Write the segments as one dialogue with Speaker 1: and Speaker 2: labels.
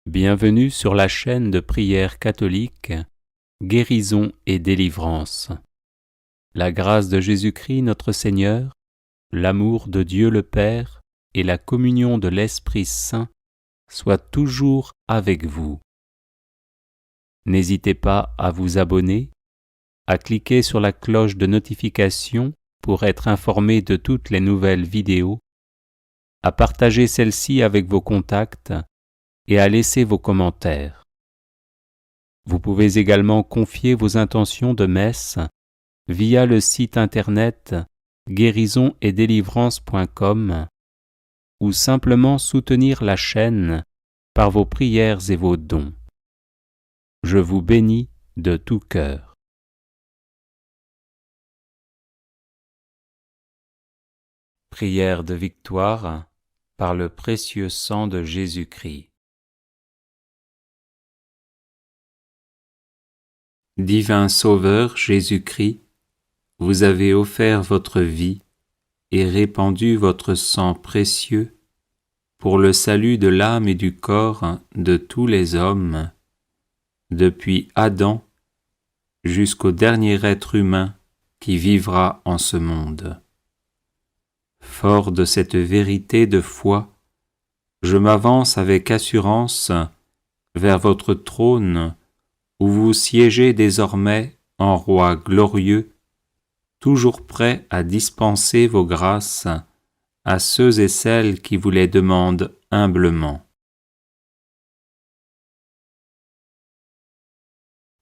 Speaker 1: Bienvenue sur la chaîne de prière catholique Guérison et délivrance. La grâce de Jésus-Christ notre Seigneur, l'amour de Dieu le Père et la communion de l'Esprit Saint soient toujours avec vous. N'hésitez pas à vous abonner, à cliquer sur la cloche de notification pour être informé de toutes les nouvelles vidéos, à partager celle-ci avec vos contacts et à laisser vos commentaires. Vous pouvez également confier vos intentions de messe via le site internet guérisonetdélivrance.com ou simplement soutenir la chaîne par vos prières et vos dons. Je vous bénis de tout cœur. Prière de victoire par le précieux sang de Jésus-Christ. Divin Sauveur Jésus-Christ, vous avez offert votre vie et répandu votre sang précieux pour le salut de l'âme et du corps de tous les hommes, depuis Adam jusqu'au dernier être humain qui vivra en ce monde. Fort de cette vérité de foi, je m'avance avec assurance vers votre trône où vous siégez désormais en roi glorieux, toujours prêt à dispenser vos grâces à ceux et celles qui vous les demandent humblement.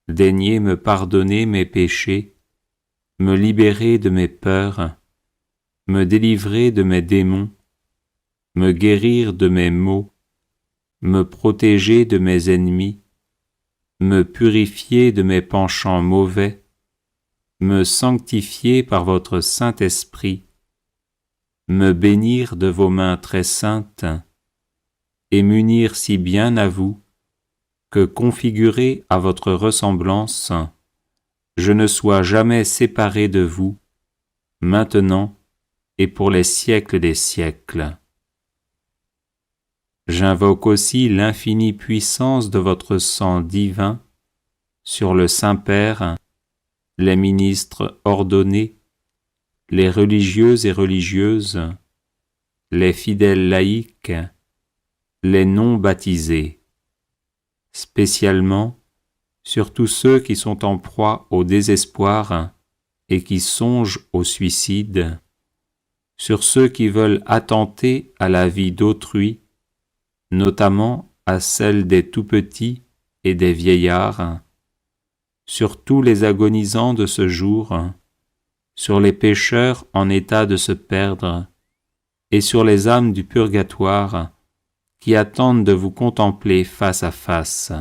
Speaker 1: Daignez me pardonner mes péchés, me libérer de mes peurs, me délivrer de mes démons, me guérir de mes maux, me protéger de mes ennemis, me purifier de mes penchants mauvais, me sanctifier par votre Saint-Esprit, me bénir de vos mains très saintes, et m'unir si bien à vous, que configuré à votre ressemblance, je ne sois jamais séparé de vous, maintenant et pour les siècles des siècles. J'invoque aussi l'infinie puissance de votre sang divin sur le Saint-Père, les ministres ordonnés, les religieux et religieuses, les fidèles laïcs, les non-baptisés, spécialement sur tous ceux qui sont en proie au désespoir et qui songent au suicide, sur ceux qui veulent attenter à la vie d'autrui, notamment à celle des tout-petits et des vieillards, sur tous les agonisants de ce jour, sur les pécheurs en état de se perdre, et sur les âmes du purgatoire qui attendent de vous contempler face à face.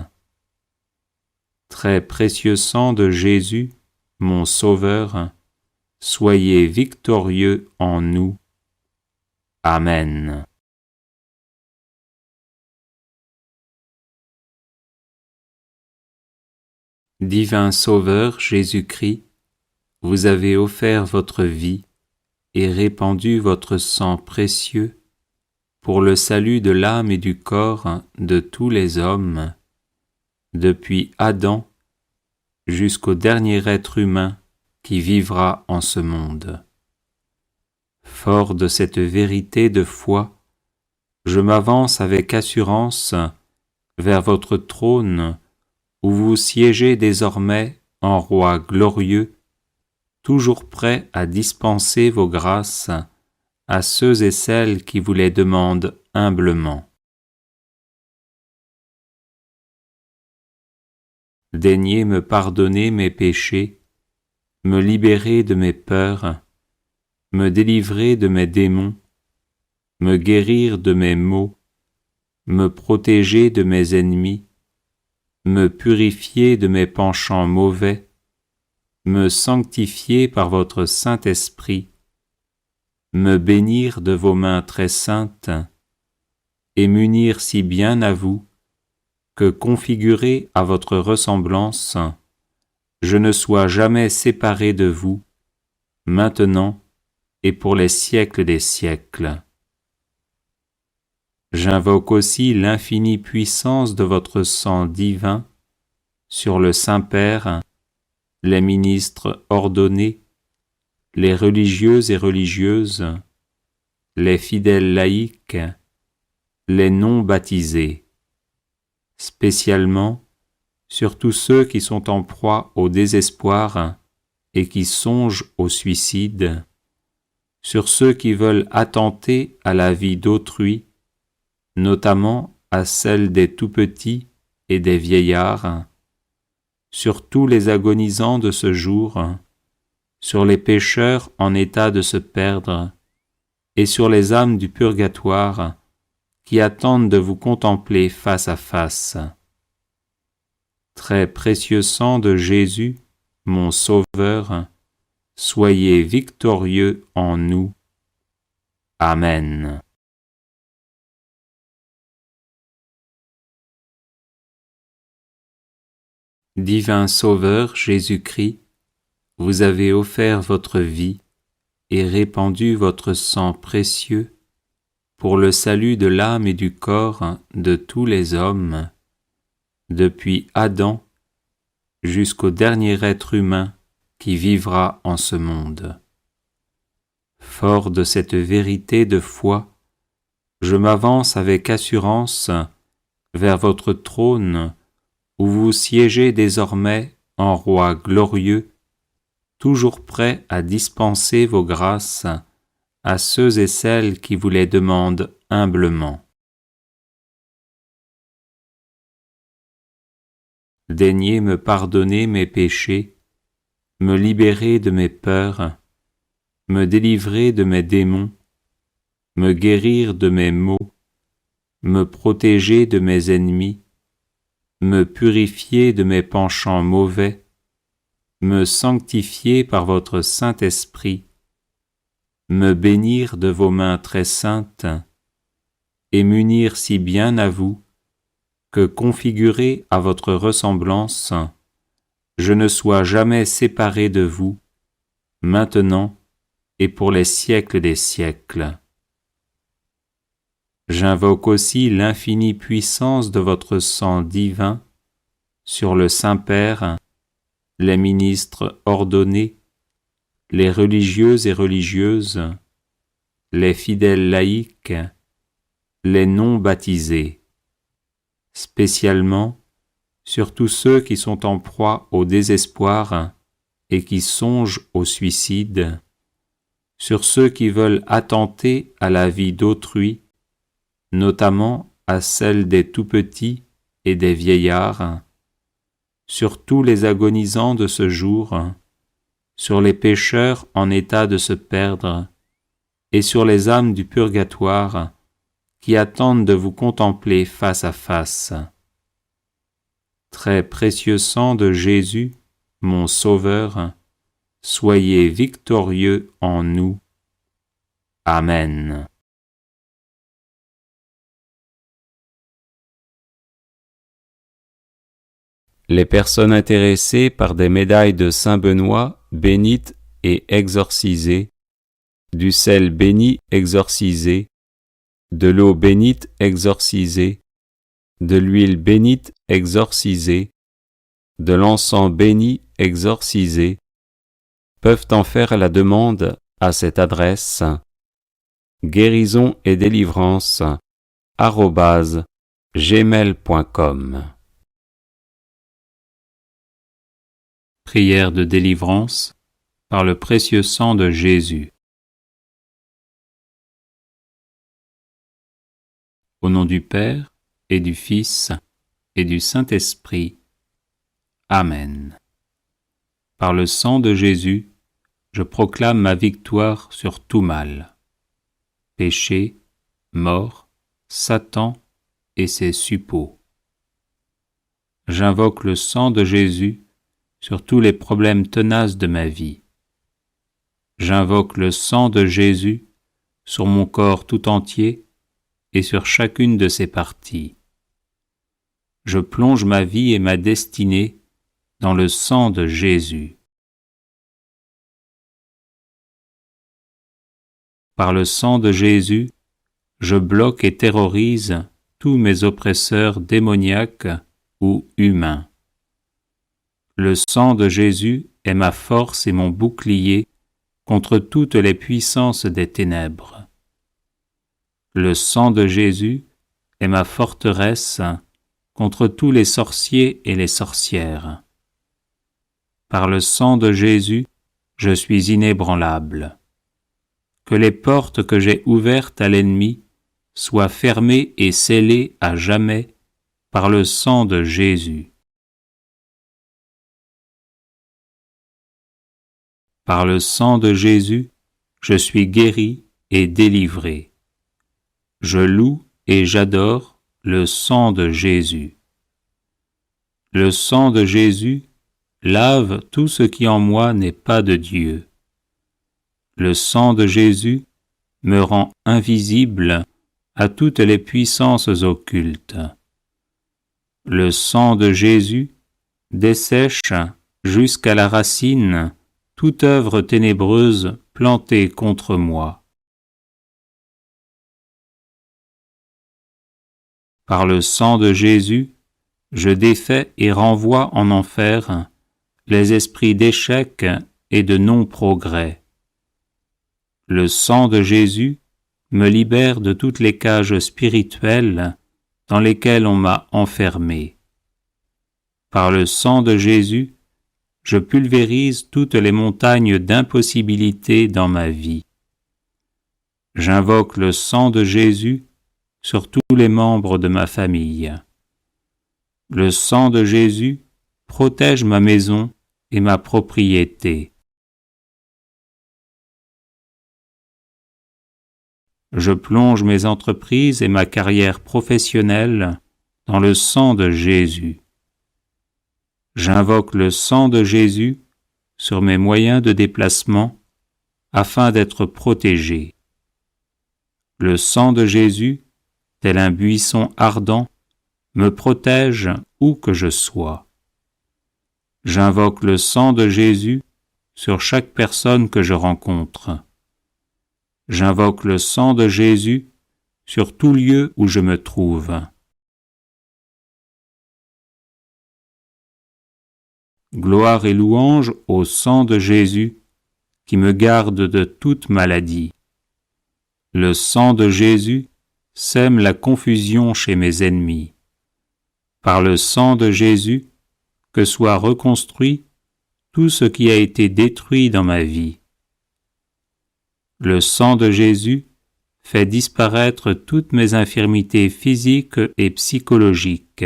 Speaker 1: Très précieux sang de Jésus, mon Sauveur, soyez victorieux en nous. Amen. Divin Sauveur Jésus-Christ, vous avez offert votre vie et répandu votre sang précieux pour le salut de l'âme et du corps de tous les hommes, depuis Adam jusqu'au dernier être humain qui vivra en ce monde. Fort de cette vérité de foi, je m'avance avec assurance vers votre trône où vous siégez désormais en roi glorieux, toujours prêt à dispenser vos grâces à ceux et celles qui vous les demandent humblement. Daignez me pardonner mes péchés, me libérer de mes peurs, me délivrer de mes démons, me guérir de mes maux, me protéger de mes ennemis, me purifier de mes penchants mauvais, me sanctifier par votre Saint-Esprit, me bénir de vos mains très saintes, et m'unir si bien à vous, que configuré à votre ressemblance, je ne sois jamais séparé de vous, maintenant et pour les siècles des siècles. J'invoque aussi l'infinie puissance de votre sang divin sur le Saint-Père, les ministres ordonnés, les religieux et religieuses, les fidèles laïcs, les non-baptisés, spécialement sur tous ceux qui sont en proie au désespoir et qui songent au suicide, sur ceux qui veulent attenter à la vie d'autrui, notamment à celle des tout-petits et des vieillards, sur tous les agonisants de ce jour, sur les pécheurs en état de se perdre, et sur les âmes du purgatoire qui attendent de vous contempler face à face. Très précieux sang de Jésus, mon Sauveur, soyez victorieux en nous. Amen. Divin Sauveur Jésus-Christ, vous avez offert votre vie et répandu votre sang précieux pour le salut de l'âme et du corps de tous les hommes, depuis Adam jusqu'au dernier être humain qui vivra en ce monde. Fort de cette vérité de foi, je m'avance avec assurance vers votre trône où vous siégez désormais en roi glorieux, toujours prêt à dispenser vos grâces à ceux et celles qui vous les demandent humblement. Daignez me pardonner mes péchés, me libérer de mes peurs, me délivrer de mes démons, me guérir de mes maux, me protéger de mes ennemis, me purifier de mes penchants mauvais, me sanctifier par votre Saint-Esprit, me bénir de vos mains très saintes, et m'unir si bien à vous, que configuré à votre ressemblance, je ne sois jamais séparé de vous, maintenant et pour les siècles des siècles. J'invoque aussi l'infinie puissance de votre sang divin sur le Saint-Père, les ministres ordonnés, les religieux et religieuses, les fidèles laïcs, les non-baptisés, spécialement sur tous ceux qui sont en proie au désespoir et qui songent au suicide, sur ceux qui veulent attenter à la vie d'autrui, notamment à celle des tout-petits et des vieillards, sur tous les agonisants de ce jour, sur les pécheurs en état de se perdre, et sur les âmes du purgatoire qui attendent de vous contempler face à face. Très précieux sang de Jésus, mon Sauveur, soyez victorieux en nous. Amen. Les personnes intéressées par des médailles de Saint-Benoît bénites et exorcisées, du sel béni exorcisé, de l'eau bénite exorcisée, de l'huile bénite exorcisée, de l'encens béni exorcisé, peuvent en faire la demande à cette adresse guérison et délivrance @gmail.com. Prière de délivrance par le précieux sang de Jésus. Au nom du Père et du Fils et du Saint-Esprit. Amen. Par le sang de Jésus, je proclame ma victoire sur tout mal. Péché, mort, Satan et ses suppôts. J'invoque le sang de Jésus sur tous les problèmes tenaces de ma vie. J'invoque le sang de Jésus sur mon corps tout entier et sur chacune de ses parties. Je plonge ma vie et ma destinée dans le sang de Jésus. Par le sang de Jésus, je bloque et terrorise tous mes oppresseurs démoniaques ou humains. Le sang de Jésus est ma force et mon bouclier contre toutes les puissances des ténèbres. Le sang de Jésus est ma forteresse contre tous les sorciers et les sorcières. Par le sang de Jésus, je suis inébranlable. Que les portes que j'ai ouvertes à l'ennemi soient fermées et scellées à jamais par le sang de Jésus. Par le sang de Jésus, je suis guéri et délivré. Je loue et j'adore le sang de Jésus. Le sang de Jésus lave tout ce qui en moi n'est pas de Dieu. Le sang de Jésus me rend invisible à toutes les puissances occultes. Le sang de Jésus dessèche jusqu'à la racine toute œuvre ténébreuse plantée contre moi. Par le sang de Jésus, je défais et renvoie en enfer les esprits d'échec et de non-progrès. Le sang de Jésus me libère de toutes les cages spirituelles dans lesquelles on m'a enfermé. Par le sang de Jésus, je pulvérise toutes les montagnes d'impossibilités dans ma vie. J'invoque le sang de Jésus sur tous les membres de ma famille. Le sang de Jésus protège ma maison et ma propriété. Je plonge mes entreprises et ma carrière professionnelle dans le sang de Jésus. J'invoque le sang de Jésus sur mes moyens de déplacement afin d'être protégé. Le sang de Jésus, tel un buisson ardent, me protège où que je sois. J'invoque le sang de Jésus sur chaque personne que je rencontre. J'invoque le sang de Jésus sur tout lieu où je me trouve. Gloire et louange au sang de Jésus qui me garde de toute maladie. Le sang de Jésus sème la confusion chez mes ennemis. Par le sang de Jésus, que soit reconstruit tout ce qui a été détruit dans ma vie. Le sang de Jésus fait disparaître toutes mes infirmités physiques et psychologiques.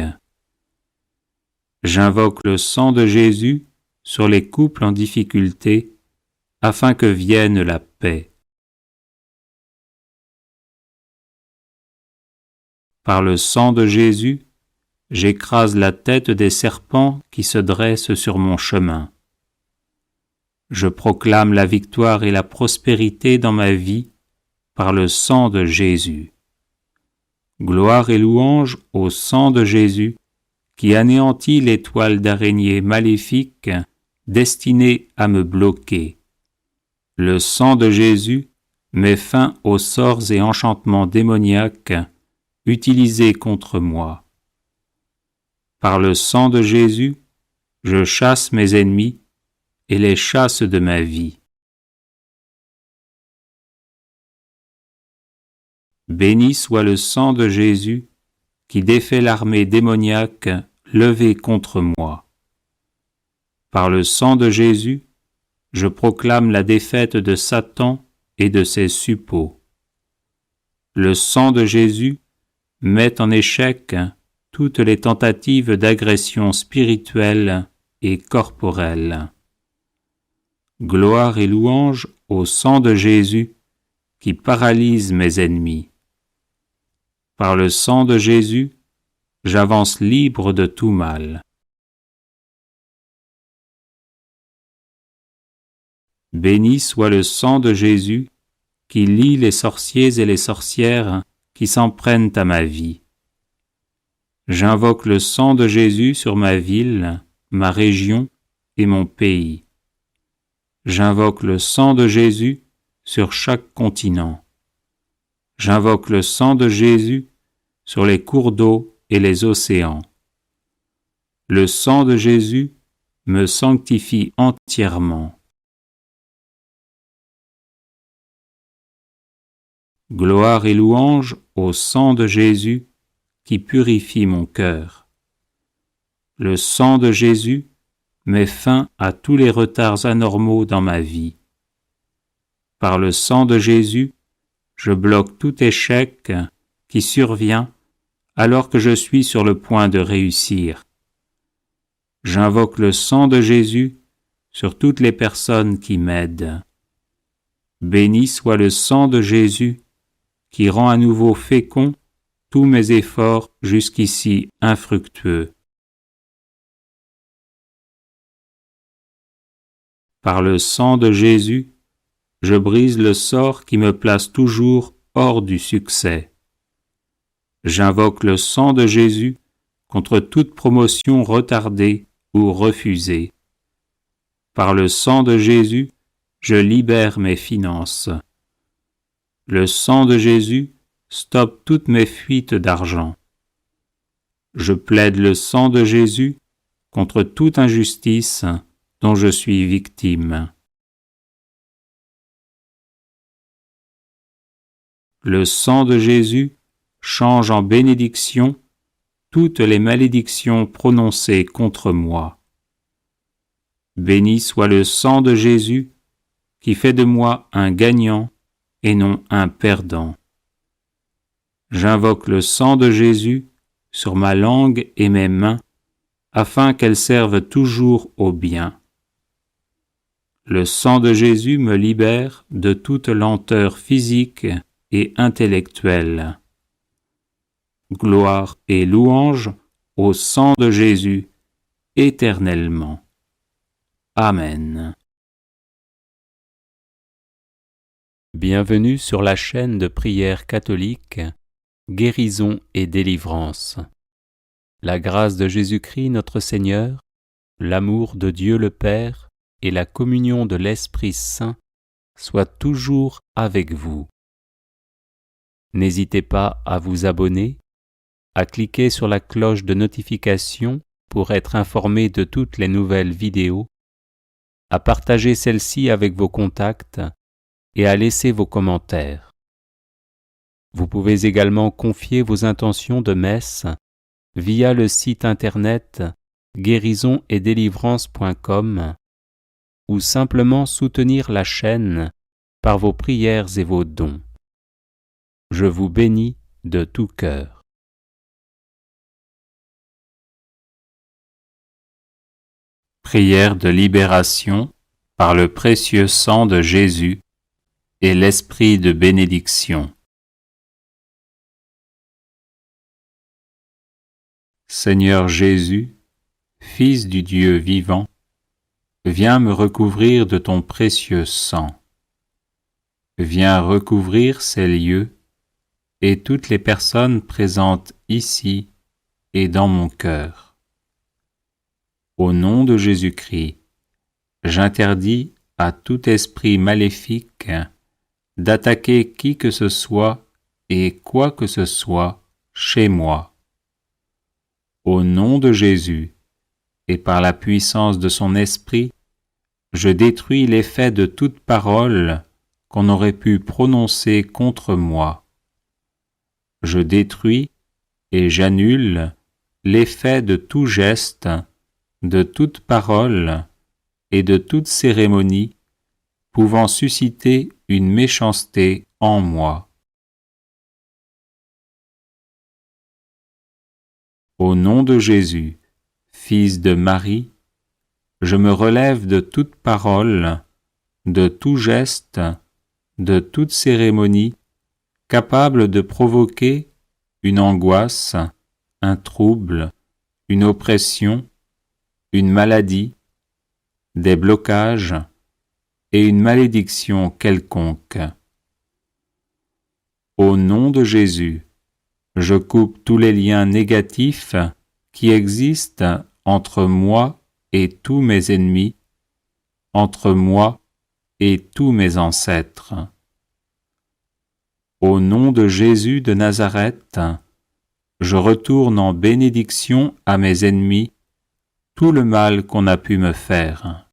Speaker 1: J'invoque le sang de Jésus sur les couples en difficulté afin que vienne la paix. Par le sang de Jésus, j'écrase la tête des serpents qui se dressent sur mon chemin. Je proclame la victoire et la prospérité dans ma vie par le sang de Jésus. Gloire et louange au sang de Jésus qui anéantit les toiles d'araignée maléfiques destinées à me bloquer. Le sang de Jésus met fin aux sorts et enchantements démoniaques utilisés contre moi. Par le sang de Jésus, je chasse mes ennemis et les chasse de ma vie. Béni soit le sang de Jésus qui défait l'armée démoniaque levée contre moi. Par le sang de Jésus, je proclame la défaite de Satan et de ses suppôts. Le sang de Jésus met en échec toutes les tentatives d'agression spirituelle et corporelle. Gloire et louange au sang de Jésus qui paralyse mes ennemis. Par le sang de Jésus, j'avance libre de tout mal. Béni soit le sang de Jésus qui lie les sorciers et les sorcières qui s'en prennent à ma vie. J'invoque le sang de Jésus sur ma ville, ma région et mon pays. J'invoque le sang de Jésus sur chaque continent. J'invoque le sang de Jésus sur les cours d'eau et les océans. Le sang de Jésus me sanctifie entièrement. Gloire et louange au sang de Jésus qui purifie mon cœur. Le sang de Jésus met fin à tous les retards anormaux dans ma vie. Par le sang de Jésus, je bloque tout échec qui survient alors que je suis sur le point de réussir. J'invoque le sang de Jésus sur toutes les personnes qui m'aident. Béni soit le sang de Jésus qui rend à nouveau fécond tous mes efforts jusqu'ici infructueux. Par le sang de Jésus, je brise le sort qui me place toujours hors du succès. J'invoque le sang de Jésus contre toute promotion retardée ou refusée. Par le sang de Jésus, je libère mes finances. Le sang de Jésus stoppe toutes mes fuites d'argent. Je plaide le sang de Jésus contre toute injustice dont je suis victime. Le sang de Jésus change en bénédiction toutes les malédictions prononcées contre moi. Béni soit le sang de Jésus qui fait de moi un gagnant et non un perdant. J'invoque le sang de Jésus sur ma langue et mes mains afin qu'elles servent toujours au bien. Le sang de Jésus me libère de toute lenteur physique et intellectuelle. Gloire et louange au sang de Jésus éternellement. Amen. Bienvenue sur la chaîne de prière catholique Guérison et délivrance. La grâce de Jésus-Christ notre Seigneur, l'amour de Dieu le Père et la communion de l'Esprit Saint soient toujours avec vous. N'hésitez pas à vous abonner, à cliquer sur la cloche de notification pour être informé de toutes les nouvelles vidéos, à partager celle-ci avec vos contacts et à laisser vos commentaires. Vous pouvez également confier vos intentions de messe via le site internet guérisonetdélivrance.com ou simplement soutenir la chaîne par vos prières et vos dons. Je vous bénis de tout cœur. Prière de libération par le précieux sang de Jésus et l'esprit de bénédiction. Seigneur Jésus, Fils du Dieu vivant, viens me recouvrir de ton précieux sang. Viens recouvrir ces lieux et toutes les personnes présentes ici et dans mon cœur. Au nom de Jésus-Christ, j'interdis à tout esprit maléfique d'attaquer qui que ce soit et quoi que ce soit chez moi. Au nom de Jésus, et par la puissance de son esprit, je détruis l'effet de toute parole qu'on aurait pu prononcer contre moi. Je détruis et j'annule l'effet de tout geste, de toute parole et de toute cérémonie pouvant susciter une méchanceté en moi. Au nom de Jésus, Fils de Marie, je me relève de toute parole, de tout geste, de toute cérémonie capable de provoquer une angoisse, un trouble, une oppression, une maladie, des blocages et une malédiction quelconque. Au nom de Jésus, je coupe tous les liens négatifs qui existent entre moi et tous mes ennemis, entre moi et tous mes ancêtres. Au nom de Jésus de Nazareth, je retourne en bénédiction à mes ennemis tout le mal qu'on a pu me faire.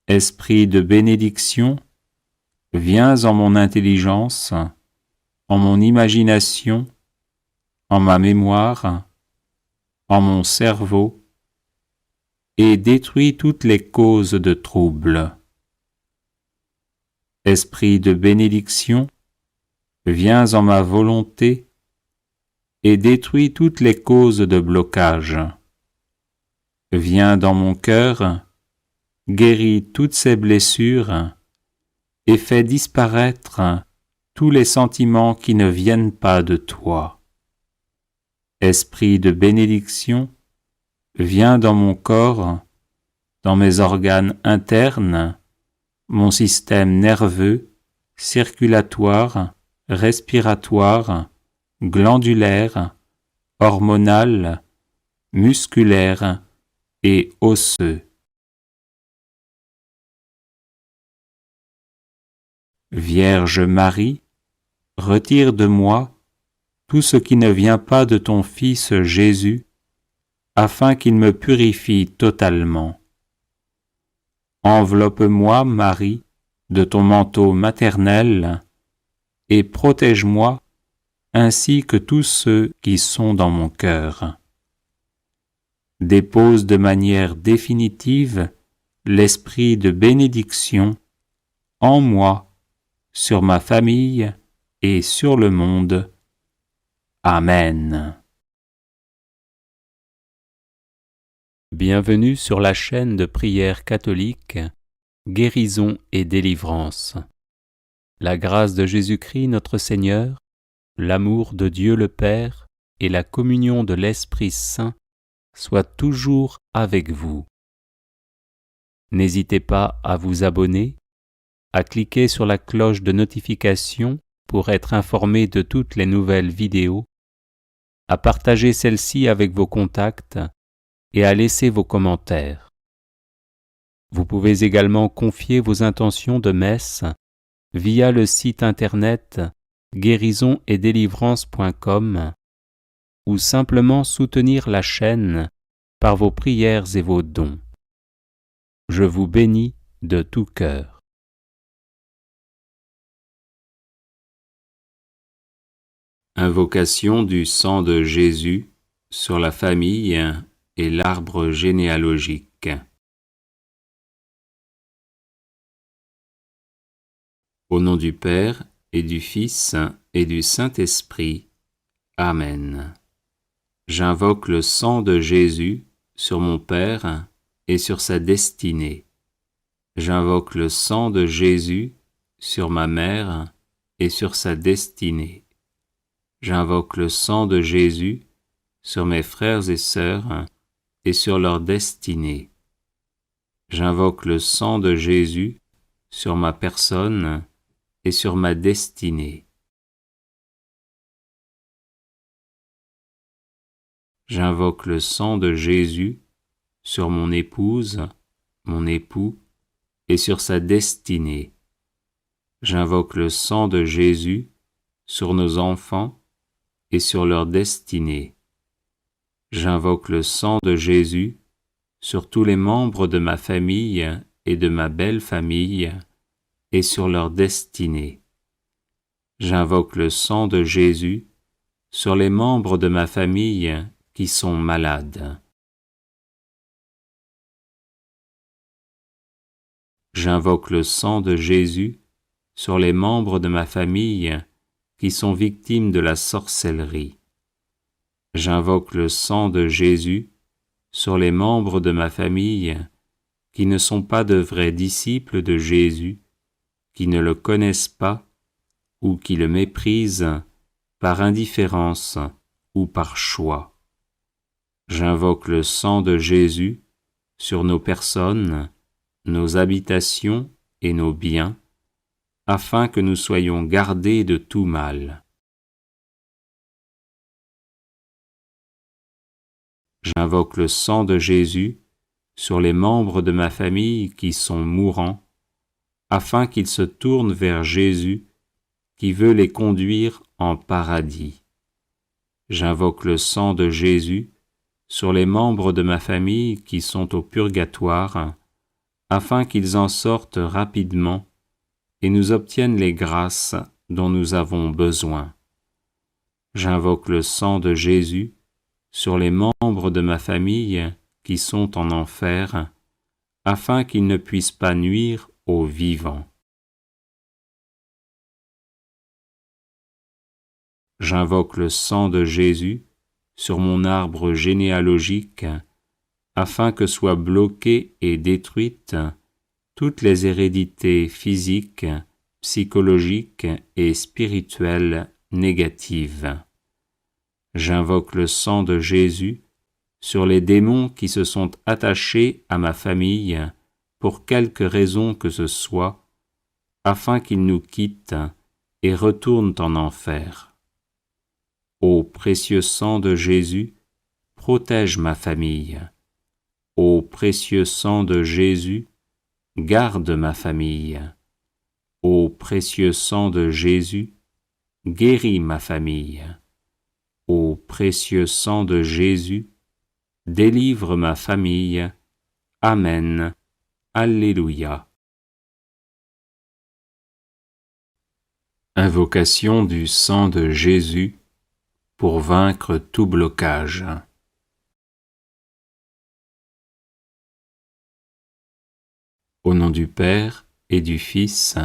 Speaker 1: Esprit de bénédiction, viens en mon intelligence, en mon imagination, en ma mémoire, en mon cerveau, et détruis toutes les causes de trouble. Esprit de bénédiction, viens en ma volonté et détruis toutes les causes de blocage. Viens dans mon cœur, guéris toutes ces blessures et fais disparaître tous les sentiments qui ne viennent pas de toi. Esprit de bénédiction, viens dans mon corps, dans mes organes internes, mon système nerveux, circulatoire, respiratoire, glandulaire, hormonal, musculaire et osseux. Vierge Marie, retire de moi tout ce qui ne vient pas de ton Fils Jésus, afin qu'il me purifie totalement. Enveloppe-moi, Marie, de ton manteau maternel, et protège-moi ainsi que tous ceux qui sont dans mon cœur. Dépose de manière définitive l'esprit de bénédiction en moi, sur ma famille et sur le monde. Amen. Bienvenue sur la chaîne de prière catholique Guérison et délivrance. La grâce de Jésus-Christ notre Seigneur, l'amour de Dieu le Père et la communion de l'Esprit Saint soient toujours avec vous. N'hésitez pas à vous abonner, à cliquer sur la cloche de notification pour être informé de toutes les nouvelles vidéos, à partager celle-ci avec vos contacts et à laisser vos commentaires. Vous pouvez également confier vos intentions de messe via le site internet guérisonetdélivrance.com ou simplement soutenir la chaîne par vos prières et vos dons. Je vous bénis de tout cœur. Invocation du sang de Jésus sur la famille et l'arbre généalogique. Au nom du Père et du Fils et du Saint-Esprit. Amen. J'invoque le sang de Jésus sur mon Père et sur sa destinée. J'invoque le sang de Jésus sur ma mère et sur sa destinée. J'invoque le sang de Jésus sur mes frères et sœurs et sur leur destinée. J'invoque le sang de Jésus sur ma personne et sur ma destinée. J'invoque le sang de Jésus sur mon épouse, mon époux, et sur sa destinée. J'invoque le sang de Jésus sur nos enfants et sur leur destinée. J'invoque le sang de Jésus sur tous les membres de ma famille et de ma belle famille et sur leur destinée. J'invoque le sang de Jésus sur les membres de ma famille qui sont malades. J'invoque le sang de Jésus sur les membres de ma famille qui sont victimes de la sorcellerie. J'invoque le sang de Jésus sur les membres de ma famille qui ne sont pas de vrais disciples de Jésus, qui ne le connaissent pas ou qui le méprisent par indifférence ou par choix. J'invoque le sang de Jésus sur nos personnes, nos habitations et nos biens, afin que nous soyons gardés de tout mal. J'invoque le sang de Jésus sur les membres de ma famille qui sont mourants, afin qu'ils se tournent vers Jésus, qui veut les conduire en paradis. J'invoque le sang de Jésus sur les membres de ma famille qui sont au purgatoire, afin qu'ils en sortent rapidement et nous obtiennent les grâces dont nous avons besoin. J'invoque le sang de Jésus sur les membres de ma famille qui sont en enfer, afin qu'ils ne puissent pas nuire aux vivants. J'invoque le sang de Jésus sur mon arbre généalogique, afin que soient bloquées et détruites toutes les hérédités physiques, psychologiques et spirituelles négatives. J'invoque le sang de Jésus sur les démons qui se sont attachés à ma famille pour quelque raison que ce soit, afin qu'ils nous quittent et retournent en enfer. Ô précieux sang de Jésus, protège ma famille. Ô précieux sang de Jésus, garde ma famille. Ô précieux sang de Jésus, guéris ma famille. Ô précieux sang de Jésus, délivre ma famille. Amen. Alléluia. Invocation du sang de Jésus pour vaincre tout blocage. Au nom du Père et du Fils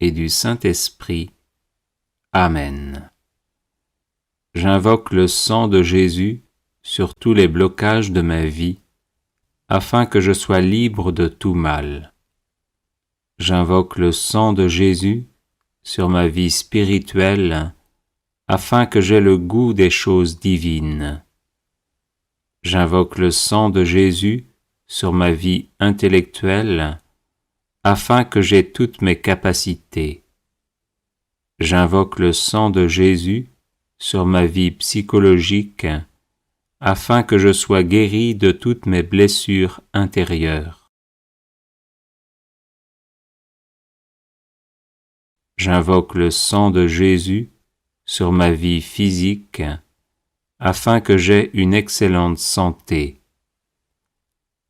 Speaker 1: et du Saint-Esprit. Amen. J'invoque le sang de Jésus sur tous les blocages de ma vie, afin que je sois libre de tout mal. J'invoque le sang de Jésus sur ma vie spirituelle, afin que j'aie le goût des choses divines. J'invoque le sang de Jésus sur ma vie intellectuelle, afin que j'aie toutes mes capacités. J'invoque le sang de Jésus sur ma vie psychologique, afin que je sois guéri de toutes mes blessures intérieures. J'invoque le sang de Jésus sur ma vie physique, afin que j'aie une excellente santé.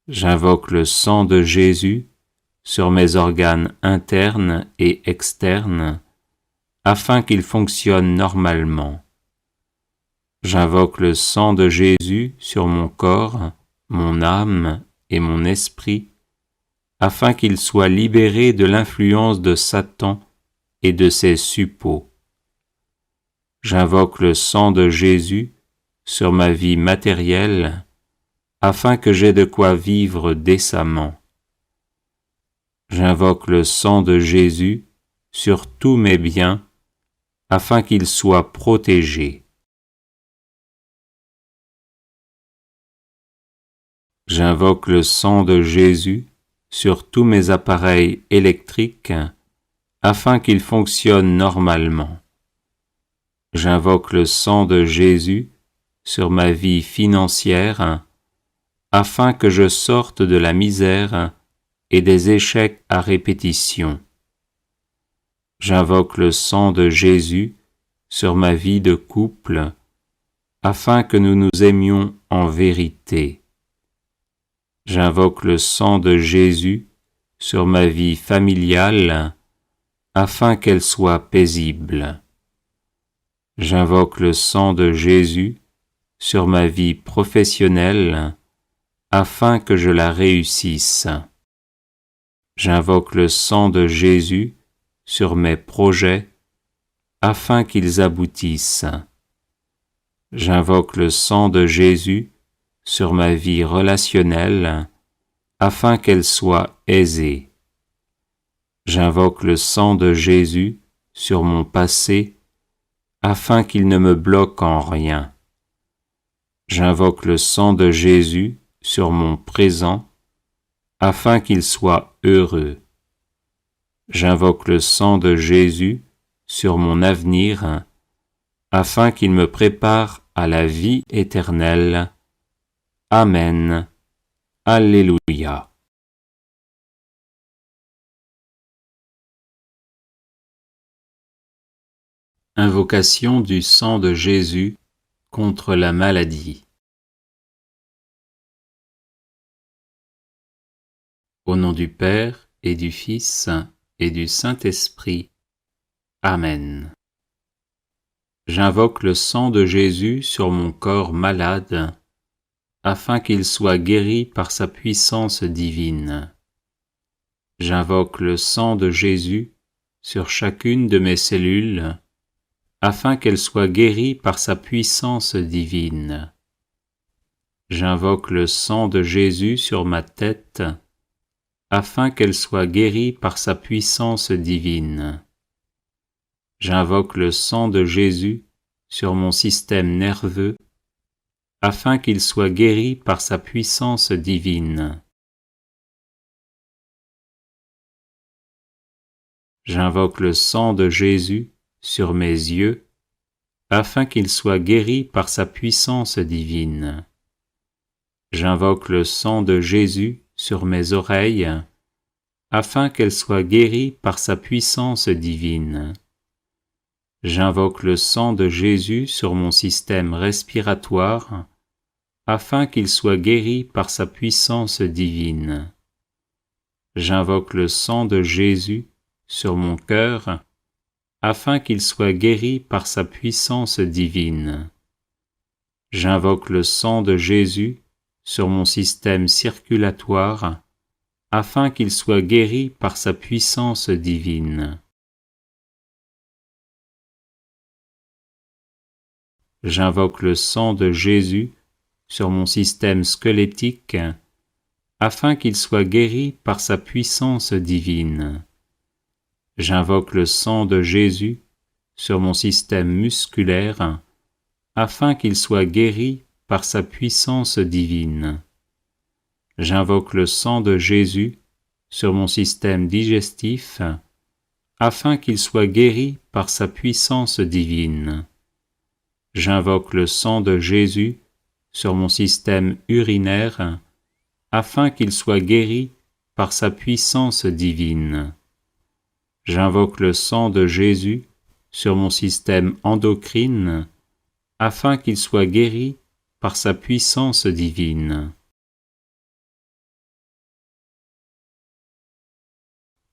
Speaker 1: J'invoque le sang de Jésus sur mes organes internes et externes, afin qu'ils fonctionnent normalement. J'invoque le sang de Jésus sur mon corps, mon âme et mon esprit, afin qu'ils soient libérés de l'influence de Satan et de ses suppôts. J'invoque le sang de Jésus sur ma vie matérielle, afin que j'aie de quoi vivre décemment. J'invoque le sang de Jésus sur tous mes biens, afin qu'ils soient protégés. J'invoque le sang de Jésus sur tous mes appareils électriques, afin qu'ils fonctionnent normalement. J'invoque le sang de Jésus sur ma vie financière, afin que je sorte de la misère et des échecs à répétition. J'invoque le sang de Jésus sur ma vie de couple, afin que nous nous aimions en vérité. J'invoque le sang de Jésus sur ma vie familiale, afin qu'elle soit paisible. J'invoque le sang de Jésus sur ma vie professionnelle, afin que je la réussisse. J'invoque le sang de Jésus sur mes projets, afin qu'ils aboutissent. J'invoque le sang de Jésus sur ma vie relationnelle, afin qu'elle soit aisée. J'invoque le sang de Jésus sur mon passé, afin qu'il ne me bloque en rien. J'invoque le sang de Jésus sur mon présent, afin qu'il soit heureux. J'invoque le sang de Jésus sur mon avenir, afin qu'il me prépare à la vie éternelle. Amen. Alléluia. Invocation du sang de Jésus contre la maladie. Au nom du Père et du Fils et du Saint-Esprit. Amen. J'invoque le sang de Jésus sur mon corps malade, afin qu'il soit guéri par sa puissance divine. J'invoque le sang de Jésus sur chacune de mes cellules, afin qu'elles soient guéries par sa puissance divine. J'invoque le sang de Jésus sur ma tête, afin qu'elle soit guérie par sa puissance divine. J'invoque le sang de Jésus sur mon système nerveux, afin qu'il soit guéri par sa puissance divine. J'invoque le sang de Jésus sur mes yeux, afin qu'il soit guéri par sa puissance divine. J'invoque le sang de Jésus sur mes oreilles, afin qu'elles soient guéries par sa puissance divine. J'invoque le sang de Jésus sur mon système respiratoire, afin qu'il soit guéri par sa puissance divine. J'invoque le sang de Jésus sur mon cœur, afin qu'il soit guéri par sa puissance divine. J'invoque le sang de Jésus sur mon système circulatoire, afin qu'il soit guéri par sa puissance divine. J'invoque le sang de Jésus sur mon système squelettique, afin qu'il soit guéri par sa puissance divine. J'invoque le sang de Jésus sur mon système musculaire, afin qu'il soit guéri par sa puissance divine. J'invoque le sang de Jésus sur mon système digestif, afin qu'il soit guéri par sa puissance divine. J'invoque le sang de Jésus sur mon système urinaire, afin qu'il soit guéri par sa puissance divine. J'invoque le sang de Jésus sur mon système endocrine, afin qu'il soit guéri par sa puissance divine.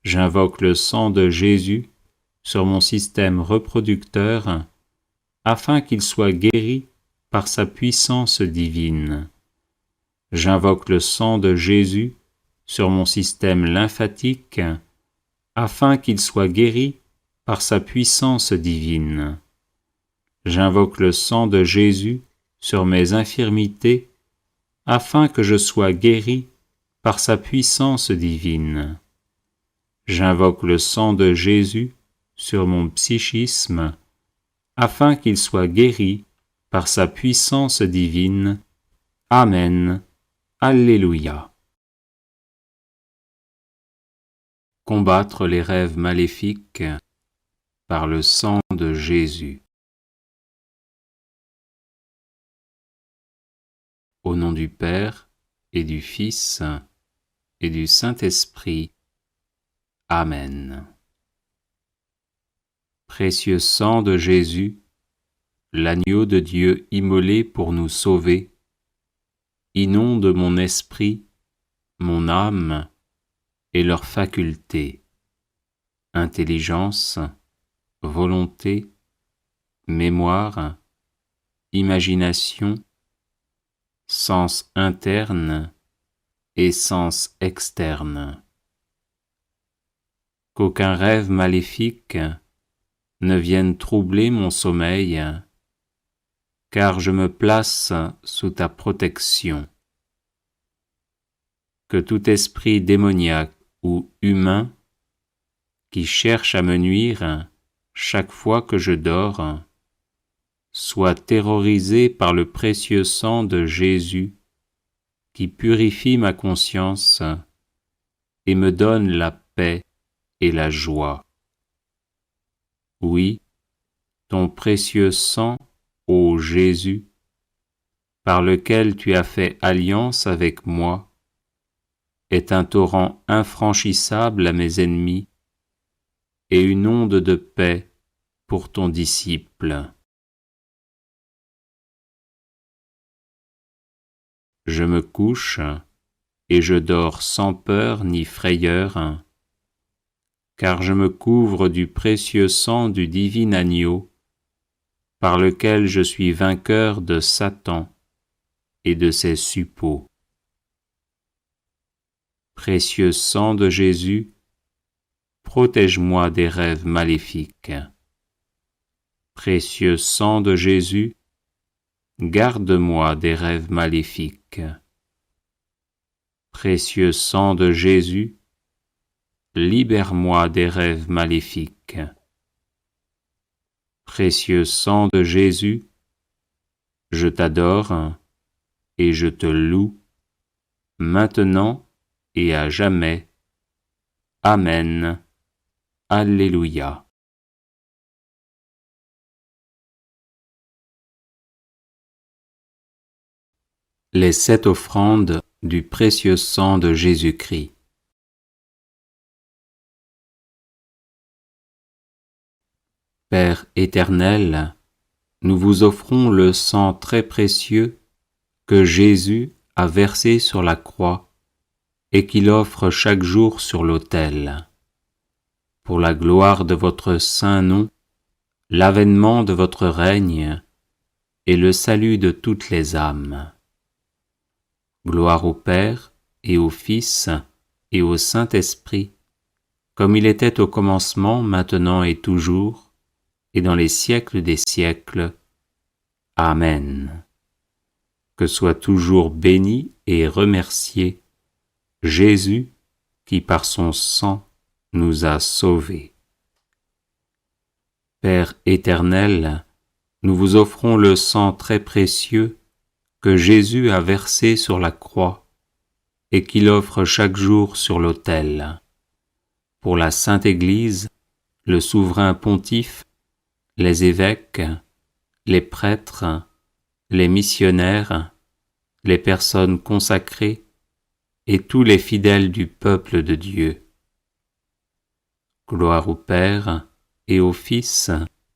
Speaker 1: J'invoque le sang de Jésus sur mon système reproducteur, afin qu'il soit guéri par sa puissance divine. J'invoque le sang de Jésus sur mon système lymphatique, afin qu'il soit guéri par sa puissance divine. J'invoque le sang de Jésus sur mes infirmités, afin que je sois guéri par sa puissance divine. J'invoque le sang de Jésus sur mon psychisme, afin qu'il soit guéri par sa puissance divine. Amen. Alléluia. Combattre les rêves maléfiques par le sang de Jésus. Au nom du Père et du Fils et du Saint-Esprit. Amen. Précieux sang de Jésus, l'agneau de Dieu immolé pour nous sauver, inonde mon esprit, mon âme et leurs facultés, intelligence, volonté, mémoire, imagination, sens interne et sens externe. Qu'aucun rêve maléfique ne vienne troubler mon sommeil, car je me place sous ta protection. Que tout esprit démoniaque ou humain qui cherche à me nuire chaque fois que je dors soit terrorisé par le précieux sang de Jésus qui purifie ma conscience et me donne la paix et la joie. Oui, ton précieux sang, ô Jésus, par lequel tu as fait alliance avec moi, est un torrent infranchissable à mes ennemis et une onde de paix pour ton disciple. Je me couche et je dors sans peur ni frayeur, car je me couvre du précieux sang du divin agneau, par lequel je suis vainqueur de Satan et de ses suppôts. Précieux sang de Jésus, protège-moi des rêves maléfiques. Précieux sang de Jésus, garde-moi des rêves maléfiques. Précieux sang de Jésus, libère-moi des rêves maléfiques. Précieux sang de Jésus, je t'adore et je te loue, maintenant et à jamais. Amen. Alléluia. Les 7 offrandes du précieux sang de Jésus-Christ. Père éternel, nous vous offrons le sang très précieux que Jésus a versé sur la croix et qu'il offre chaque jour sur l'autel. Pour la gloire de votre saint nom, l'avènement de votre règne et le salut de toutes les âmes. Gloire au Père et au Fils et au Saint-Esprit, comme il était au commencement, maintenant et toujours, et dans les siècles des siècles. Amen. Que soit toujours béni et remercié Jésus qui par son sang nous a sauvés. Père éternel, nous vous offrons le sang très précieux que Jésus a versé sur la croix et qu'il offre chaque jour sur l'autel. Pour la Sainte Église, le souverain pontife, les évêques, les prêtres, les missionnaires, les personnes consacrées et tous les fidèles du peuple de Dieu. Gloire au Père et au Fils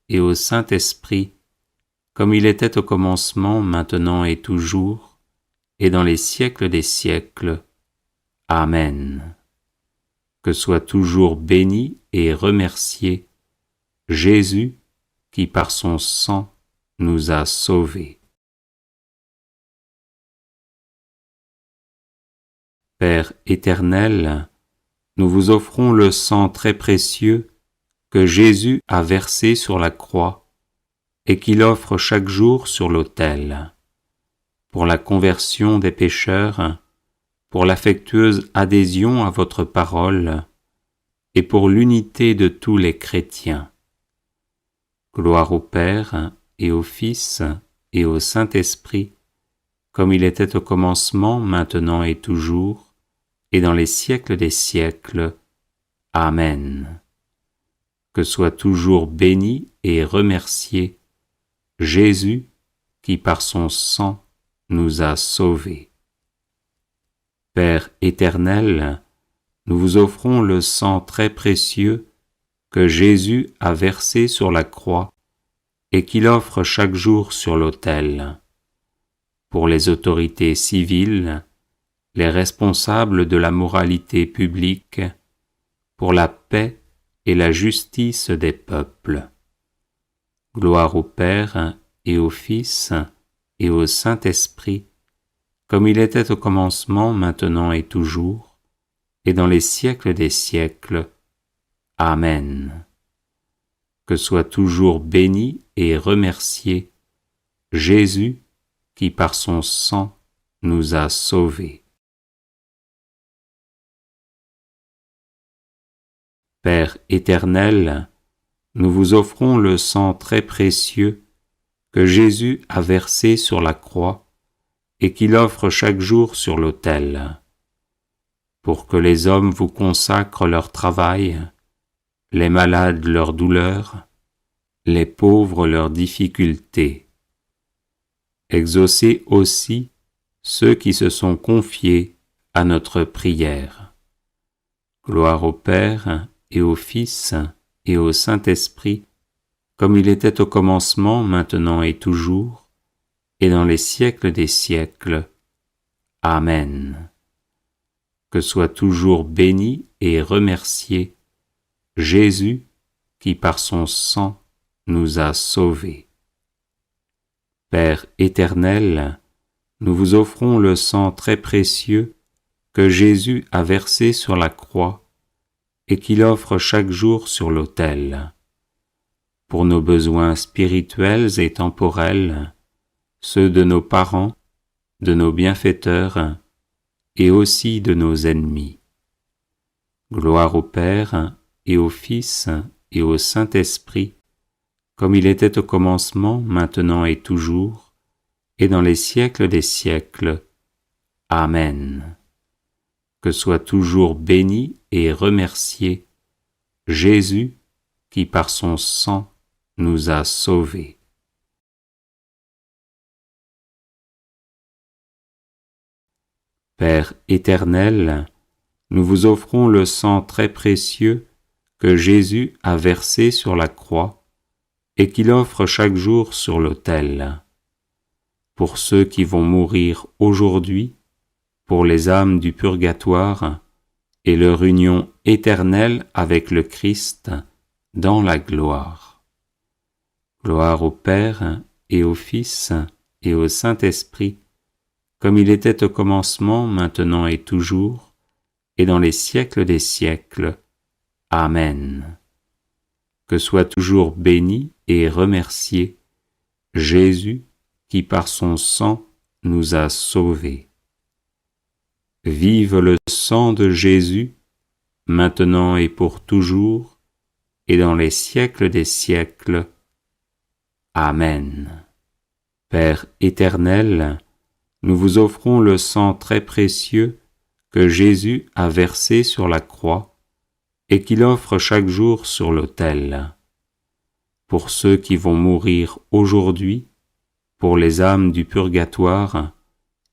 Speaker 1: et au Saint-Esprit, comme il était au commencement, maintenant et toujours, et dans les siècles des siècles. Amen. Que soit toujours béni et remercié Jésus qui par son sang nous a sauvés. Père éternel, nous vous offrons le sang très précieux que Jésus a versé sur la croix et qu'il offre chaque jour sur l'autel. Pour la conversion des pécheurs, pour l'affectueuse adhésion à votre parole et pour l'unité de tous les chrétiens. Gloire au Père et au Fils et au Saint-Esprit, comme il était au commencement, maintenant et toujours, et dans les siècles des siècles. Amen. Que soit toujours béni et remercié Jésus qui par son sang nous a sauvés. Père éternel, nous vous offrons le sang très précieux que Jésus a versé sur la croix et qu'il offre chaque jour sur l'autel. Pour les autorités civiles, les responsables de la moralité publique, pour la paix et la justice des peuples. Gloire au Père et au Fils et au Saint-Esprit, comme il était au commencement, maintenant et toujours, et dans les siècles des siècles. Amen. Que soit toujours béni et remercié Jésus qui par son sang nous a sauvés. Père éternel, nous vous offrons le sang très précieux que Jésus a versé sur la croix et qu'il offre chaque jour sur l'autel. Pour que les hommes vous consacrent leur travail, les malades leur douleur, les pauvres leurs difficultés. Exaucez aussi ceux qui se sont confiés à notre prière. Gloire au Père et au Fils et au Saint-Esprit, comme il était au commencement, maintenant et toujours, et dans les siècles des siècles. Amen. Que soit toujours béni et remercié Jésus qui par son sang nous a sauvés. Père éternel, nous vous offrons le sang très précieux que Jésus a versé sur la croix et qu'il offre chaque jour sur l'autel. Pour nos besoins spirituels et temporels, ceux de nos parents, de nos bienfaiteurs et aussi de nos ennemis. Gloire au Père et au Fils et au Saint-Esprit, comme il était au commencement, maintenant et toujours, et dans les siècles des siècles. Amen. Que soit toujours béni et remercié Jésus qui par son sang nous a sauvés. Père éternel, nous vous offrons le sang très précieux que Jésus a versé sur la croix et qu'il offre chaque jour sur l'autel. Pour ceux qui vont mourir aujourd'hui, pour les âmes du purgatoire et leur union éternelle avec le Christ dans la gloire. Gloire au Père et au Fils et au Saint-Esprit, comme il était au commencement, maintenant et toujours, et dans les siècles des siècles. Amen. Que soit toujours béni et remercié Jésus qui par son sang nous a sauvés. Vive le sang de Jésus, maintenant et pour toujours, et dans les siècles des siècles. Amen. Père éternel, nous vous offrons le sang très précieux que Jésus a versé sur la croix et qu'il offre chaque jour sur l'autel. Pour ceux qui vont mourir aujourd'hui, pour les âmes du purgatoire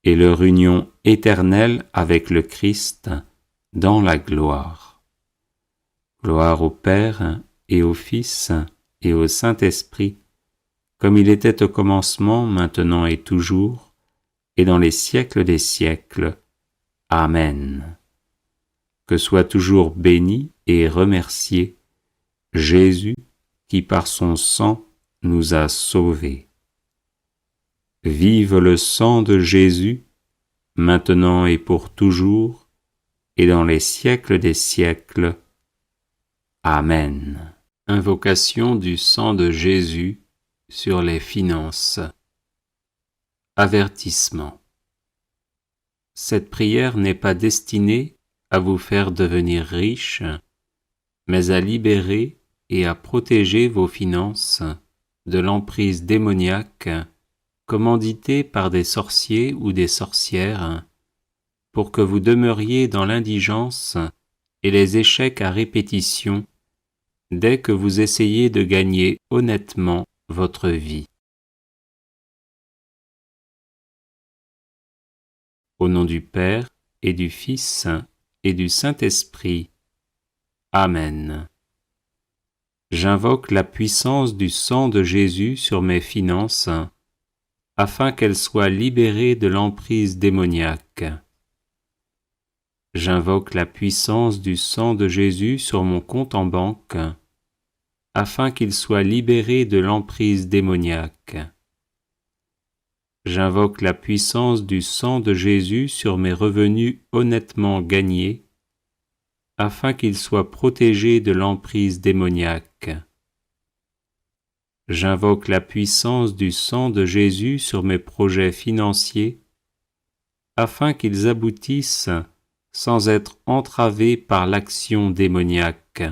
Speaker 1: et leur union éternelle avec le Christ dans la gloire. Gloire au Père et au Fils et au Saint-Esprit, comme il était au commencement, maintenant et toujours, et dans les siècles des siècles. Amen. Que soit toujours béni et remercié Jésus qui par son sang nous a sauvés. Vive le sang de Jésus, maintenant et pour toujours, et dans les siècles des siècles. Amen. Invocation du sang de Jésus sur les finances. Avertissement. Cette prière n'est pas destinée à vous faire devenir riche, mais à libérer et à protéger vos finances de l'emprise démoniaque commanditée par des sorciers ou des sorcières pour que vous demeuriez dans l'indigence et les échecs à répétition dès que vous essayez de gagner honnêtement votre vie. Au nom du Père et du Fils et du Saint-Esprit. Amen. J'invoque la puissance du sang de Jésus sur mes finances, afin qu'elles soient libérées de l'emprise démoniaque. J'invoque la puissance du sang de Jésus sur mon compte en banque, afin qu'il soit libéré de l'emprise démoniaque. J'invoque la puissance du sang de Jésus sur mes revenus honnêtement gagnés, afin qu'ils soient protégés de l'emprise démoniaque. J'invoque la puissance du sang de Jésus sur mes projets financiers, afin qu'ils aboutissent sans être entravés par l'action démoniaque.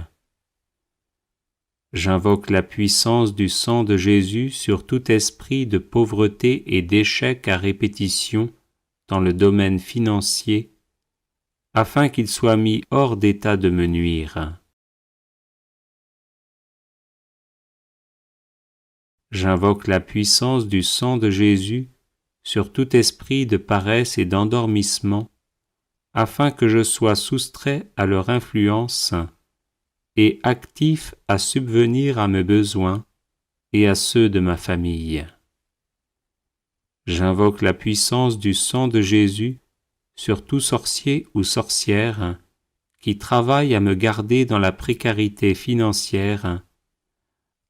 Speaker 1: J'invoque la puissance du sang de Jésus sur tout esprit de pauvreté et d'échec à répétition dans le domaine financier, afin qu'il soit mis hors d'état de me nuire. J'invoque la puissance du sang de Jésus sur tout esprit de paresse et d'endormissement, afin que je sois soustrait à leur influence et actif à subvenir à mes besoins et à ceux de ma famille. J'invoque la puissance du sang de Jésus sur tout sorcier ou sorcière qui travaille à me garder dans la précarité financière,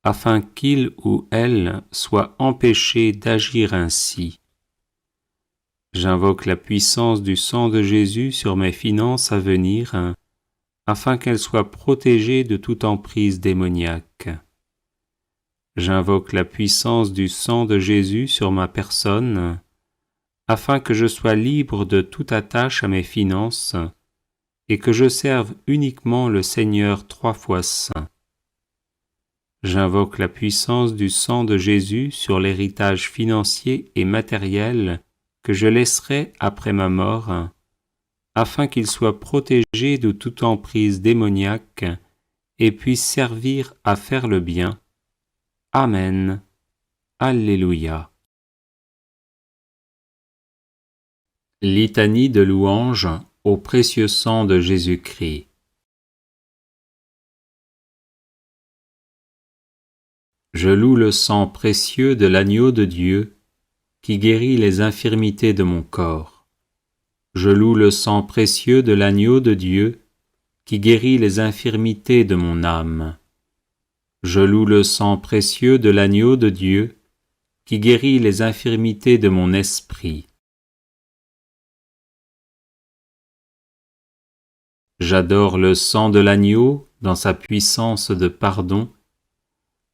Speaker 1: afin qu'il ou elle soit empêché d'agir ainsi. J'invoque la puissance du sang de Jésus sur mes finances à venir, afin qu'elles soient protégées de toute emprise démoniaque. J'invoque la puissance du sang de Jésus sur ma personne, afin que je sois libre de toute attache à mes finances et que je serve uniquement le Seigneur 3 fois saint. J'invoque la puissance du sang de Jésus sur l'héritage financier et matériel que je laisserai après ma mort, afin qu'il soit protégé de toute emprise démoniaque et puisse servir à faire le bien. Amen. Alléluia. Litanie de louange au précieux sang de Jésus-Christ. Je loue le sang précieux de l'agneau de Dieu qui guérit les infirmités de mon corps. Je loue le sang précieux de l'agneau de Dieu qui guérit les infirmités de mon âme. Je loue le sang précieux de l'agneau de Dieu qui guérit les infirmités de mon esprit. J'adore le sang de l'agneau dans sa puissance de pardon.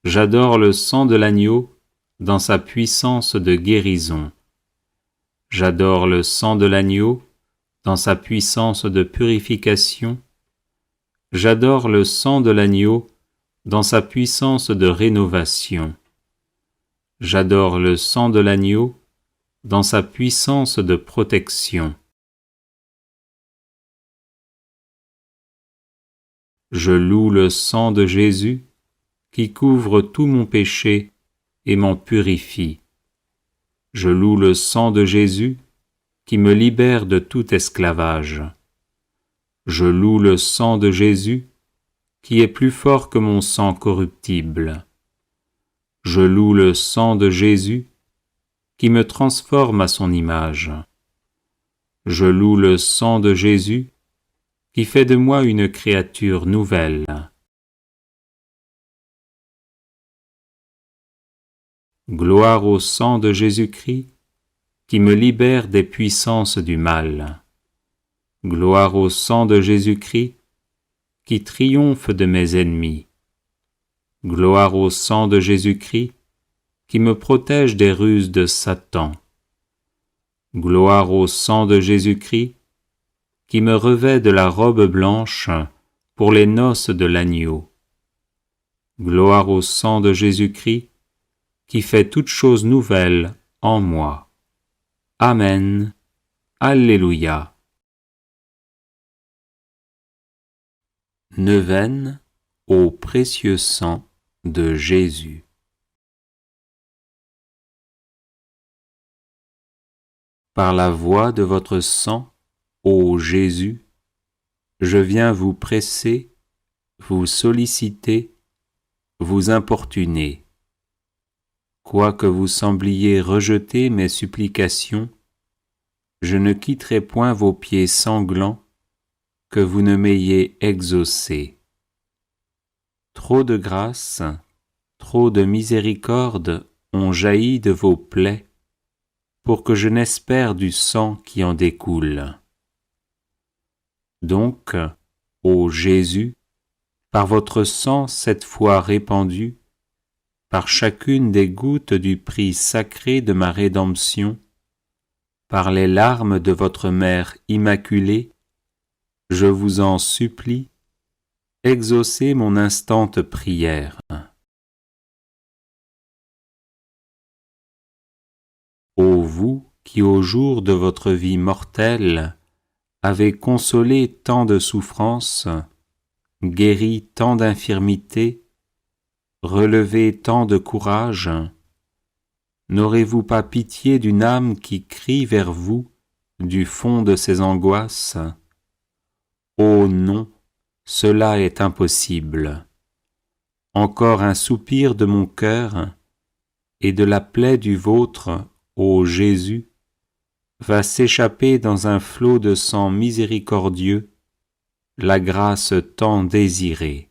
Speaker 1: J'adore le sang de l'agneau dans sa puissance de guérison. J'adore le sang de l'agneau dans sa puissance de purification. J'adore le sang de l'agneau dans sa puissance de rénovation. J'adore le sang de l'agneau dans sa puissance de protection. Je loue le sang de Jésus qui couvre tout mon péché et m'en purifie. Je loue le sang de Jésus qui me libère de tout esclavage. Je loue le sang de Jésus qui est plus fort que mon sang corruptible. Je loue le sang de Jésus qui me transforme à son image. Je loue le sang de Jésus qui fait de moi une créature nouvelle. Gloire au sang de Jésus-Christ qui me libère des puissances du mal. Gloire au sang de Jésus-Christ qui triomphe de mes ennemis. Gloire au sang de Jésus-Christ qui me protège des ruses de Satan. Gloire au sang de Jésus-Christ qui me revêt de la robe blanche pour les noces de l'agneau. Gloire au sang de Jésus-Christ qui fait toutes choses nouvelles en moi. Amen. Alléluia. Neuvaine au précieux sang de Jésus. Par la voie de votre sang, ô Jésus, je viens vous presser, vous solliciter, vous importuner. Quoique vous sembliez rejeter mes supplications, je ne quitterai point vos pieds sanglants, que vous ne m'ayez exaucé. Trop de grâce, trop de miséricorde ont jailli de vos plaies, pour que je n'espère du sang qui en découle. Donc, ô Jésus, par votre sang cette fois répandu, par chacune des gouttes du prix sacré de ma rédemption, par les larmes de votre Mère immaculée, je vous en supplie, exaucez mon instante prière. Ô vous qui au jour de votre vie mortelle avez consolé tant de souffrances, guéri tant d'infirmités, relevé tant de courage, n'aurez-vous pas pitié d'une âme qui crie vers vous du fond de ses angoisses? Oh non, cela est impossible. encore un soupir de mon cœur, et de la plaie du vôtre, ô Jésus, va s'échapper dans un flot de sang miséricordieux, la grâce tant désirée.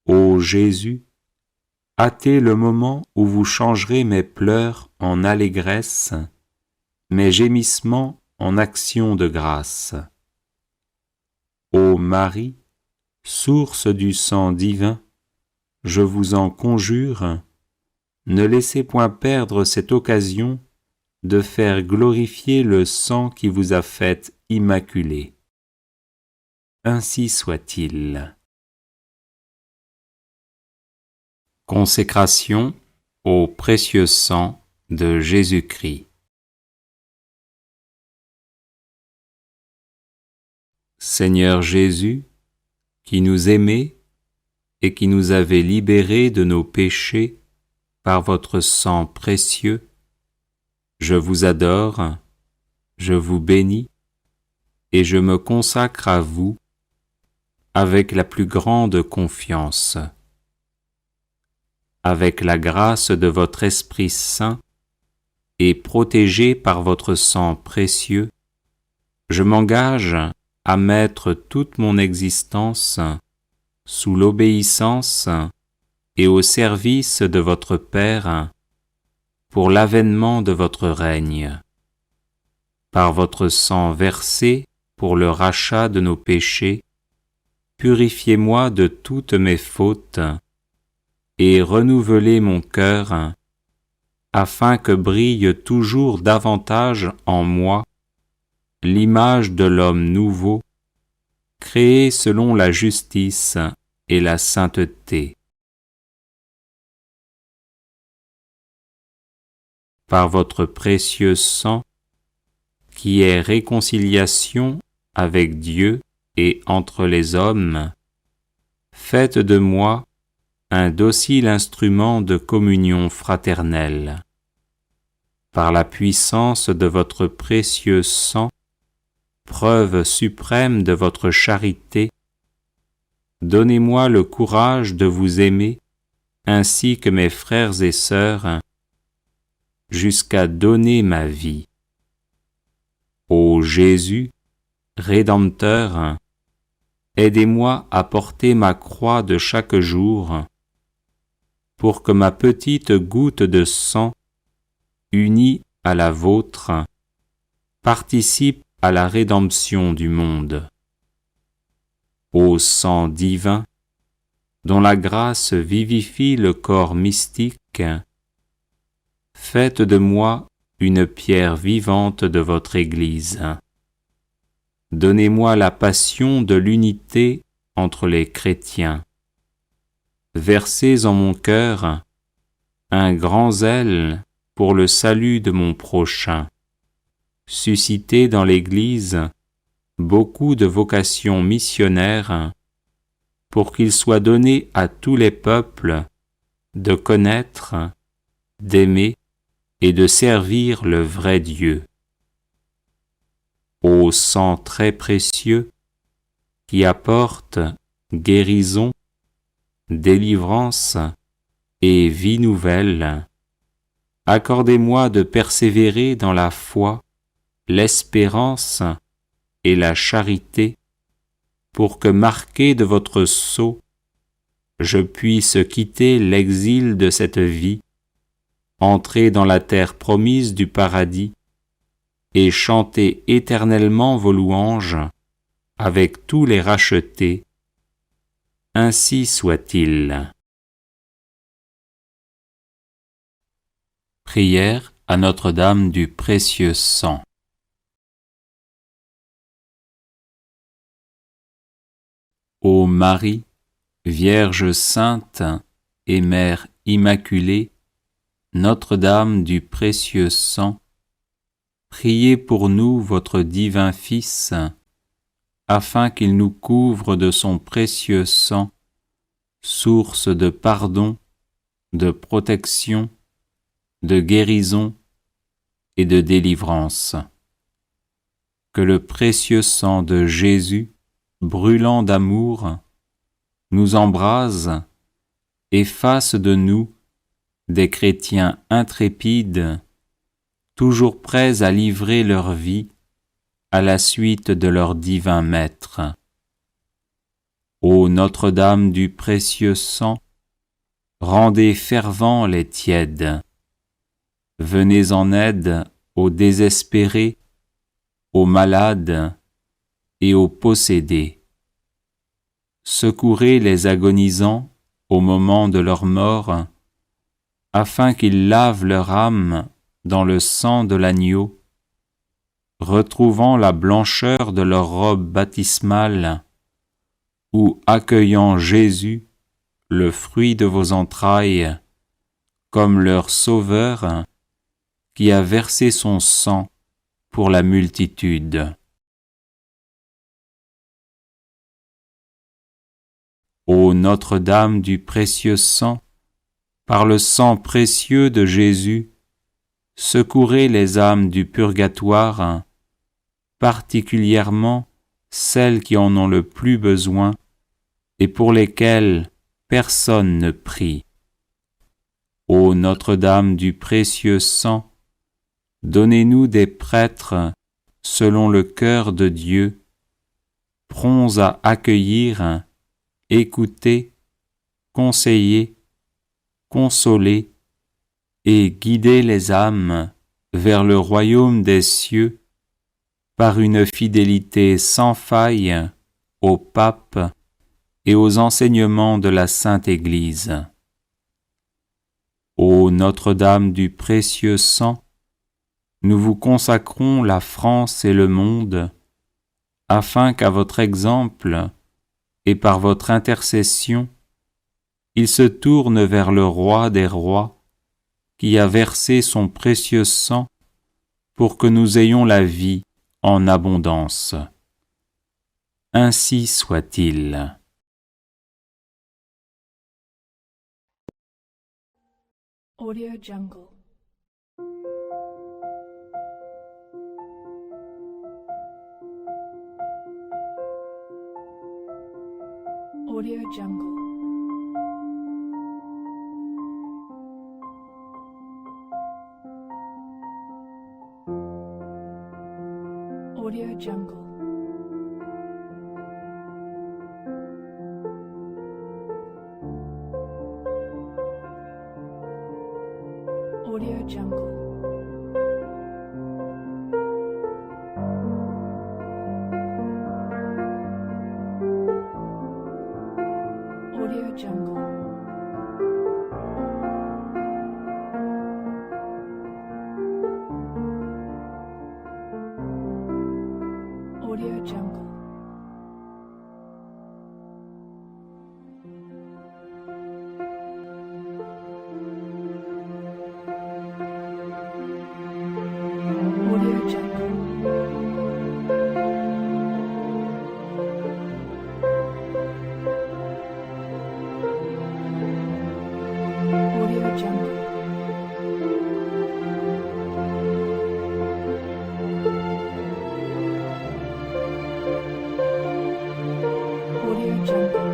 Speaker 1: Ô Jésus, hâtez le moment où vous changerez mes pleurs en allégresse, mes gémissements en actions de grâce. Ô Marie, source du sang divin, je vous en conjure, ne laissez point perdre cette occasion de faire glorifier le sang qui vous a faite immaculée. Ainsi soit-il. Consécration au précieux sang de Jésus-Christ. Seigneur Jésus, qui nous aimez et qui nous avez libérés de nos péchés par votre sang précieux, je vous adore, je vous bénis et je me consacre à vous avec la plus grande confiance. Avec la grâce de votre Esprit Saint et protégé par votre sang précieux, je m'engage à mettre toute mon existence sous l'obéissance et au service de votre Père pour l'avènement de votre règne. Par votre sang versé pour le rachat de nos péchés, purifiez-moi de toutes mes fautes et renouvelez mon cœur, afin que brille toujours davantage en moi l'image de l'homme nouveau, créé selon la justice et la sainteté. Par votre précieux sang, qui est réconciliation avec Dieu et entre les hommes, faites de moi un docile instrument de communion fraternelle. Par la puissance de votre précieux sang, preuve suprême de votre charité, donnez-moi le courage de vous aimer ainsi que mes frères et sœurs, jusqu'à donner ma vie. Ô Jésus, Rédempteur, aidez-moi à porter ma croix de chaque jour, pour que ma petite goutte de sang, unie à la vôtre, participe à la rédemption du monde. Ô sang divin, dont la grâce vivifie le corps mystique, faites de moi une pierre vivante de votre Église. Donnez-moi la passion de l'unité entre les chrétiens. Versez en mon cœur un grand zèle pour le salut de mon prochain. Suscitez dans l'Église beaucoup de vocations missionnaires pour qu'il soit donné à tous les peuples de connaître, d'aimer et de servir le vrai Dieu. Ô sang très précieux, qui apporte guérison, délivrance et vie nouvelle, accordez-moi de persévérer dans la foi, l'espérance et la charité, pour que, marqué de votre sceau, je puisse quitter l'exil de cette vie, entrer dans la terre promise du paradis et chanter éternellement vos louanges avec tous les rachetés. Ainsi soit-il. Prière à Notre-Dame du précieux sang. Ô Marie, Vierge sainte et Mère immaculée, Notre-Dame du précieux sang, priez pour nous votre divin Fils, afin qu'il nous couvre de son précieux sang, source de pardon, de protection, de guérison et de délivrance. Que le précieux sang de Jésus, brûlant d'amour, nous embrase et fasse de nous des chrétiens intrépides, toujours prêts à livrer leur vie à la suite de leur divin Maître. Ô Notre-Dame du précieux sang, rendez fervents les tièdes. Venez en aide aux désespérés, aux malades et aux possédés. Secourez les agonisants au moment de leur mort, afin qu'ils lavent leur âme dans le sang de l'agneau, retrouvant la blancheur de leur robe baptismale, ou accueillant Jésus, le fruit de vos entrailles, comme leur Sauveur, qui a versé son sang pour la multitude. Ô Notre-Dame du précieux sang, par le sang précieux de Jésus, secourez les âmes du purgatoire, particulièrement celles qui en ont le plus besoin et pour lesquelles personne ne prie. Ô Notre-Dame du précieux sang, donnez-nous des prêtres selon le cœur de Dieu, prompts à accueillir, écouter, conseiller, consoler et guider les âmes vers le royaume des cieux par une fidélité sans faille au pape et aux enseignements de la Sainte Église. Ô Notre-Dame du précieux sang, nous vous consacrons la France et le monde, afin qu'à votre exemple et par votre intercession, ils se tournent vers le Roi des rois, qui a versé son précieux sang pour que nous ayons la vie en abondance. Ainsi soit-il.
Speaker 2: Audio Jungle. Audio Jungle. Audio Jungle. Audio Jungle. Audio Jungle. Audio Jungle. Audio Jungle. Audio Jungle. Audio Jungle. Audio Jungle. Audio Jungle.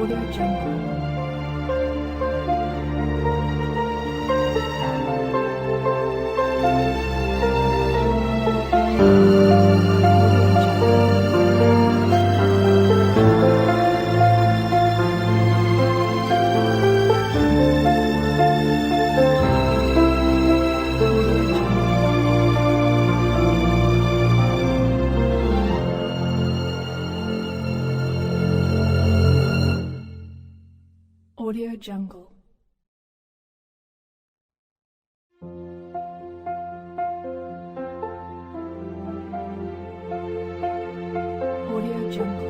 Speaker 2: Audio Jungle. Audio Jungle. Audio Jungle.